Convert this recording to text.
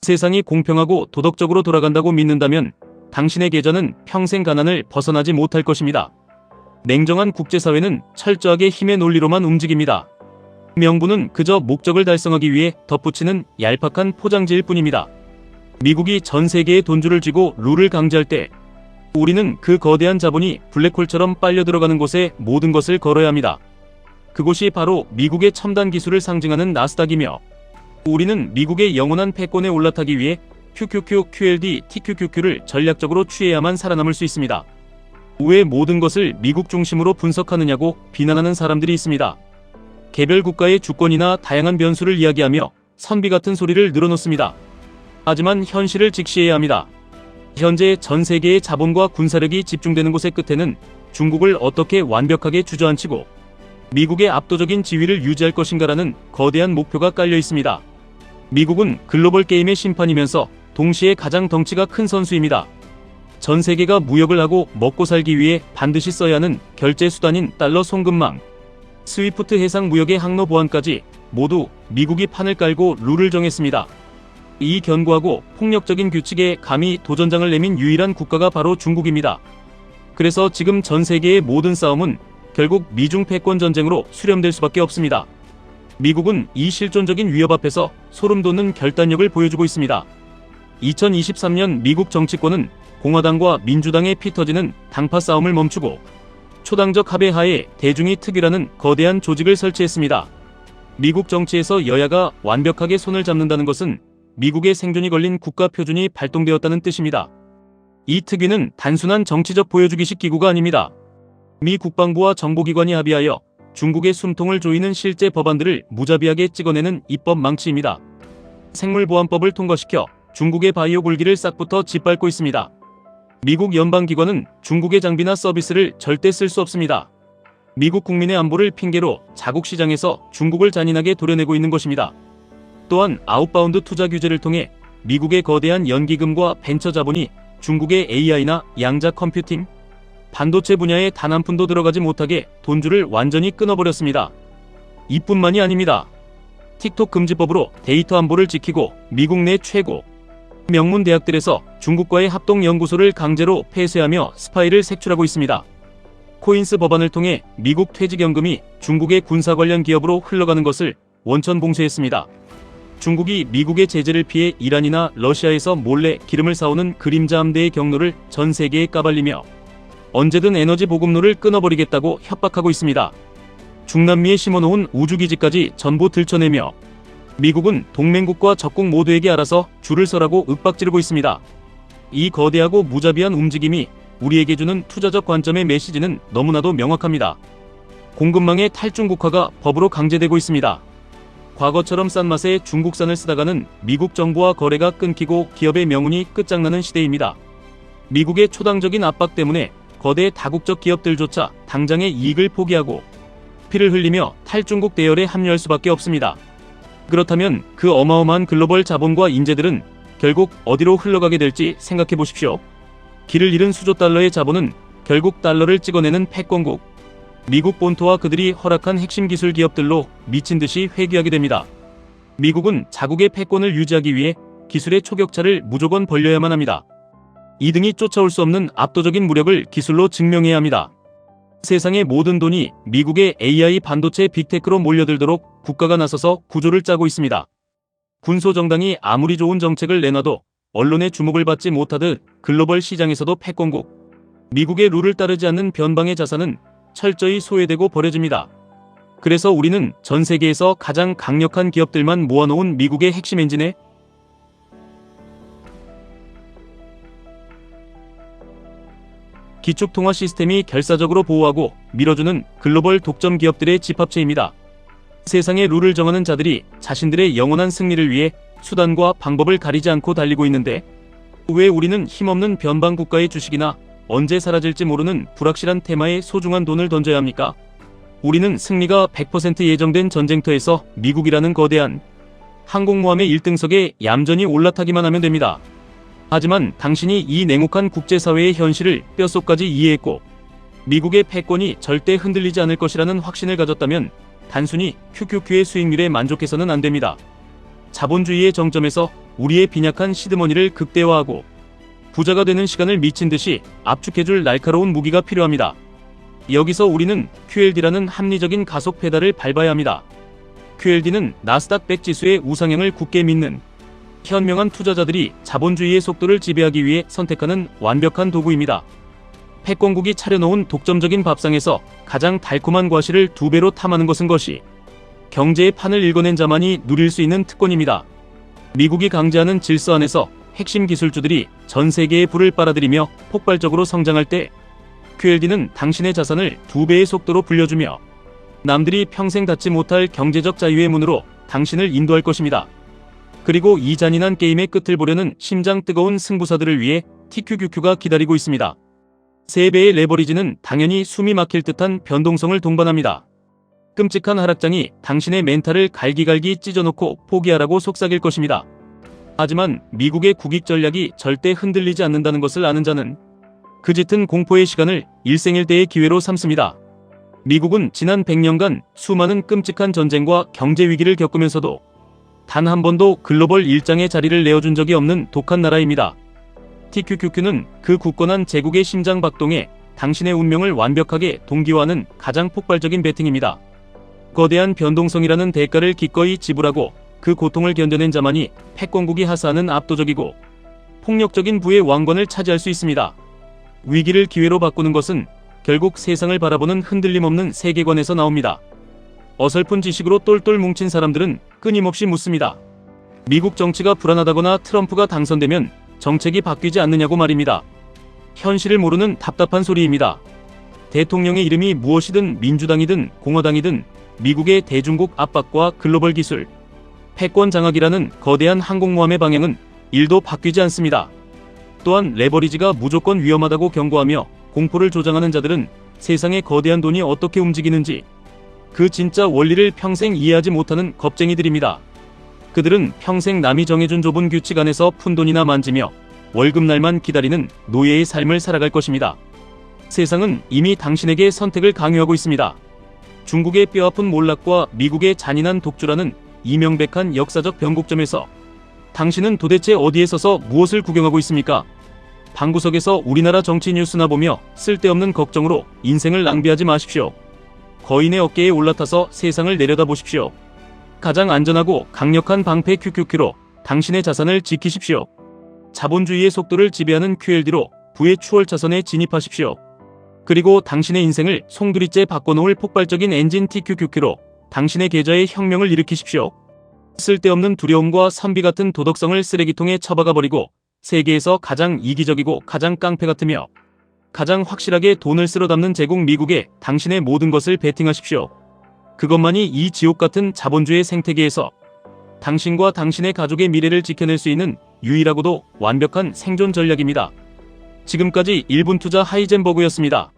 세상이 공평하고 도덕적으로 돌아간다고 믿는다면 당신의 계좌는 평생 가난을 벗어나지 못할 것입니다. 냉정한 국제사회는 철저하게 힘의 논리로만 움직입니다. 명분은 그저 목적을 달성하기 위해 덧붙이는 얄팍한 포장지일 뿐입니다. 미국이 전 세계에 돈줄을 쥐고 룰을 강제할 때 우리는 그 거대한 자본이 블랙홀처럼 빨려 들어가는 곳에 모든 것을 걸어야 합니다. 그곳이 바로 미국의 첨단 기술을 상징하는 나스닥이며 우리는 미국의 영원한 패권에 올라타기 위해 QQQ, QLD, TQQQ를 전략적으로 취해야만 살아남을 수 있습니다. 왜 모든 것을 미국 중심으로 분석하느냐고 비난하는 사람들이 있습니다. 개별 국가의 주권이나 다양한 변수를 이야기하며 선비 같은 소리를 늘어놓습니다. 하지만 현실을 직시해야 합니다. 현재 전 세계의 자본과 군사력이 집중되는 곳의 끝에는 중국을 어떻게 완벽하게 주저앉히고 미국의 압도적인 지위를 유지할 것인가라는 거대한 목표가 깔려 있습니다. 미국은 글로벌 게임의 심판이면서 동시에 가장 덩치가 큰 선수입니다. 전 세계가 무역을 하고 먹고 살기 위해 반드시 써야 하는 결제 수단인 달러 송금망, 스위프트 해상 무역의 항로 보안까지 모두 미국이 판을 깔고 룰을 정했습니다. 이 견고하고 폭력적인 규칙에 감히 도전장을 내민 유일한 국가가 바로 중국입니다. 그래서 지금 전 세계의 모든 싸움은 결국 미중 패권 전쟁으로 수렴될 수밖에 없습니다. 미국은 이 실존적인 위협 앞에서 소름 돋는 결단력을 보여주고 있습니다. 2023년 미국 정치권은 공화당과 민주당의 피 터지는 당파 싸움을 멈추고 초당적 합의 하에 대중이 특위라는 거대한 조직을 설치했습니다. 미국 정치에서 여야가 완벽하게 손을 잡는다는 것은 미국의 생존이 걸린 국가 표준이 발동되었다는 뜻입니다. 이 특위는 단순한 정치적 보여주기식 기구가 아닙니다. 미 국방부와 정보기관이 합의하여 중국의 숨통을 조이는 실제 법안들을 무자비하게 찍어내는 입법 망치입니다. 생물보안법을 통과시켜 중국의 바이오 굴기를 싹부터 짓밟고 있습니다. 미국 연방기관은 중국의 장비나 서비스를 절대 쓸 수 없습니다. 미국 국민의 안보를 핑계로 자국 시장에서 중국을 잔인하게 도려내고 있는 것입니다. 또한 아웃바운드 투자 규제를 통해 미국의 거대한 연기금과 벤처 자본이 중국의 AI나 양자 컴퓨팅, 반도체 분야에 단 한 푼도 들어가지 못하게 돈줄을 완전히 끊어버렸습니다. 이뿐만이 아닙니다. 틱톡 금지법으로 데이터 안보를 지키고 미국 내 최고 명문 대학들에서 중국과의 합동연구소를 강제로 폐쇄하며 스파이를 색출하고 있습니다. 코인스 법안을 통해 미국 퇴직연금이 중국의 군사 관련 기업으로 흘러가는 것을 원천 봉쇄했습니다. 중국이 미국의 제재를 피해 이란이나 러시아에서 몰래 기름을 사오는 그림자 함대의 경로를 전 세계에 까발리며 언제든 에너지 보급로를 끊어버리겠다고 협박하고 있습니다. 중남미에 심어놓은 우주기지까지 전부 들춰내며 미국은 동맹국과 적국 모두에게 알아서 줄을 서라고 윽박지르고 있습니다. 이 거대하고 무자비한 움직임이 우리에게 주는 투자적 관점의 메시지는 너무나도 명확합니다. 공급망의 탈중국화가 법으로 강제되고 있습니다. 과거처럼 싼 맛에 중국산을 쓰다가는 미국 정부와 거래가 끊기고 기업의 명운이 끝장나는 시대입니다. 미국의 초당적인 압박 때문에 거대 다국적 기업들조차 당장의 이익을 포기하고 피를 흘리며 탈중국 대열에 합류할 수밖에 없습니다. 그렇다면 그 어마어마한 글로벌 자본과 인재들은 결국 어디로 흘러가게 될지 생각해 보십시오. 길을 잃은 수조 달러의 자본은 결국 달러를 찍어내는 패권국, 미국 본토와 그들이 허락한 핵심 기술 기업들로 미친 듯이 회귀하게 됩니다. 미국은 자국의 패권을 유지하기 위해 기술의 초격차를 무조건 벌려야만 합니다. 이등이 쫓아올 수 없는 압도적인 무력을 기술로 증명해야 합니다. 세상의 모든 돈이 미국의 AI 반도체 빅테크로 몰려들도록 국가가 나서서 구조를 짜고 있습니다. 군소정당이 아무리 좋은 정책을 내놔도 언론의 주목을 받지 못하듯 글로벌 시장에서도 패권국, 미국의 룰을 따르지 않는 변방의 자산은 철저히 소외되고 버려집니다. 그래서 우리는 전 세계에서 가장 강력한 기업들만 모아놓은 미국의 핵심 엔진에 기축통화 시스템이 결사적으로 보호하고 밀어주는 글로벌 독점 기업들의 집합체입니다. 세상의 룰을 정하는 자들이 자신들의 영원한 승리를 위해 수단과 방법을 가리지 않고 달리고 있는데 왜 우리는 힘없는 변방 국가의 주식이나 언제 사라질지 모르는 불확실한 테마에 소중한 돈을 던져야 합니까? 우리는 승리가 100% 예정된 전쟁터에서 미국이라는 거대한 항공모함의 1등석에 얌전히 올라타기만 하면 됩니다. 하지만 당신이 이 냉혹한 국제사회의 현실을 뼛속까지 이해했고 미국의 패권이 절대 흔들리지 않을 것이라는 확신을 가졌다면 단순히 QQQ의 수익률에 만족해서는 안 됩니다. 자본주의의 정점에서 우리의 빈약한 시드머니를 극대화하고 부자가 되는 시간을 미친 듯이 압축해줄 날카로운 무기가 필요합니다. 여기서 우리는 QLD라는 합리적인 가속 페달을 밟아야 합니다. QLD는 나스닥 100 지수의 우상향을 굳게 믿는 현명한 투자자들이 자본주의의 속도를 지배하기 위해 선택하는 완벽한 도구입니다. 패권국이 차려놓은 독점적인 밥상에서 가장 달콤한 과실을 2배로 탐하는 것이 경제의 판을 읽어낸 자만이 누릴 수 있는 특권입니다. 미국이 강제하는 질서 안에서 핵심 기술주들이 전 세계에 불을 빨아들이며 폭발적으로 성장할 때 QLD는 당신의 자산을 2배의 속도로 불려주며 남들이 평생 닿지 못할 경제적 자유의 문으로 당신을 인도할 것입니다. 그리고 이 잔인한 게임의 끝을 보려는 심장 뜨거운 승부사들을 위해 TQQQ가 기다리고 있습니다. 3배의 레버리지는 당연히 숨이 막힐 듯한 변동성을 동반합니다. 끔찍한 하락장이 당신의 멘탈을 갈기갈기 찢어놓고 포기하라고 속삭일 것입니다. 하지만 미국의 국익 전략이 절대 흔들리지 않는다는 것을 아는 자는 그 짙은 공포의 시간을 일생일대의 기회로 삼습니다. 미국은 지난 100년간 수많은 끔찍한 전쟁과 경제 위기를 겪으면서도 단 한 번도 글로벌 일장의 자리를 내어준 적이 없는 독한 나라입니다. TQQQ는 그 굳건한 제국의 심장 박동에 당신의 운명을 완벽하게 동기화하는 가장 폭발적인 베팅입니다. 거대한 변동성이라는 대가를 기꺼이 지불하고 그 고통을 견뎌낸 자만이 패권국이 하사하는 압도적이고 폭력적인 부의 왕권을 차지할 수 있습니다. 위기를 기회로 바꾸는 것은 결국 세상을 바라보는 흔들림 없는 세계관에서 나옵니다. 어설픈 지식으로 똘똘 뭉친 사람들은 끊임없이 묻습니다. 미국 정치가 불안하다거나 트럼프가 당선되면 정책이 바뀌지 않느냐고 말입니다. 현실을 모르는 답답한 소리입니다. 대통령의 이름이 무엇이든 민주당이든 공화당이든 미국의 대중국 압박과 글로벌 기술, 패권 장악이라는 거대한 항공모함의 방향은 1도 바뀌지 않습니다. 또한 레버리지가 무조건 위험하다고 경고하며 공포를 조장하는 자들은 세상의 거대한 돈이 어떻게 움직이는지 그 진짜 원리를 평생 이해하지 못하는 겁쟁이들입니다. 그들은 평생 남이 정해준 좁은 규칙 안에서 푼돈이나 만지며 월급날만 기다리는 노예의 삶을 살아갈 것입니다. 세상은 이미 당신에게 선택을 강요하고 있습니다. 중국의 뼈아픈 몰락과 미국의 잔인한 독주라는 이명백한 역사적 변곡점에서 당신은 도대체 어디에 서서 무엇을 구경하고 있습니까? 방구석에서 우리나라 정치 뉴스나 보며 쓸데없는 걱정으로 인생을 낭비하지 마십시오. 거인의 어깨에 올라타서 세상을 내려다보십시오. 가장 안전하고 강력한 방패 QQQ로 당신의 자산을 지키십시오. 자본주의의 속도를 지배하는 QLD로 부의 추월차선에 진입하십시오. 그리고 당신의 인생을 송두리째 바꿔놓을 폭발적인 엔진 TQQQ로 당신의 계좌에 혁명을 일으키십시오. 쓸데없는 두려움과 선비 같은 도덕성을 쓰레기통에 처박아버리고 세계에서 가장 이기적이고 가장 깡패 같으며 가장 확실하게 돈을 쓸어 담는 제국 미국에 당신의 모든 것을 베팅하십시오. 그것만이 이 지옥 같은 자본주의 생태계에서 당신과 당신의 가족의 미래를 지켜낼 수 있는 유일하고도 완벽한 생존 전략입니다. 지금까지 1분 투자 하이젠버그였습니다.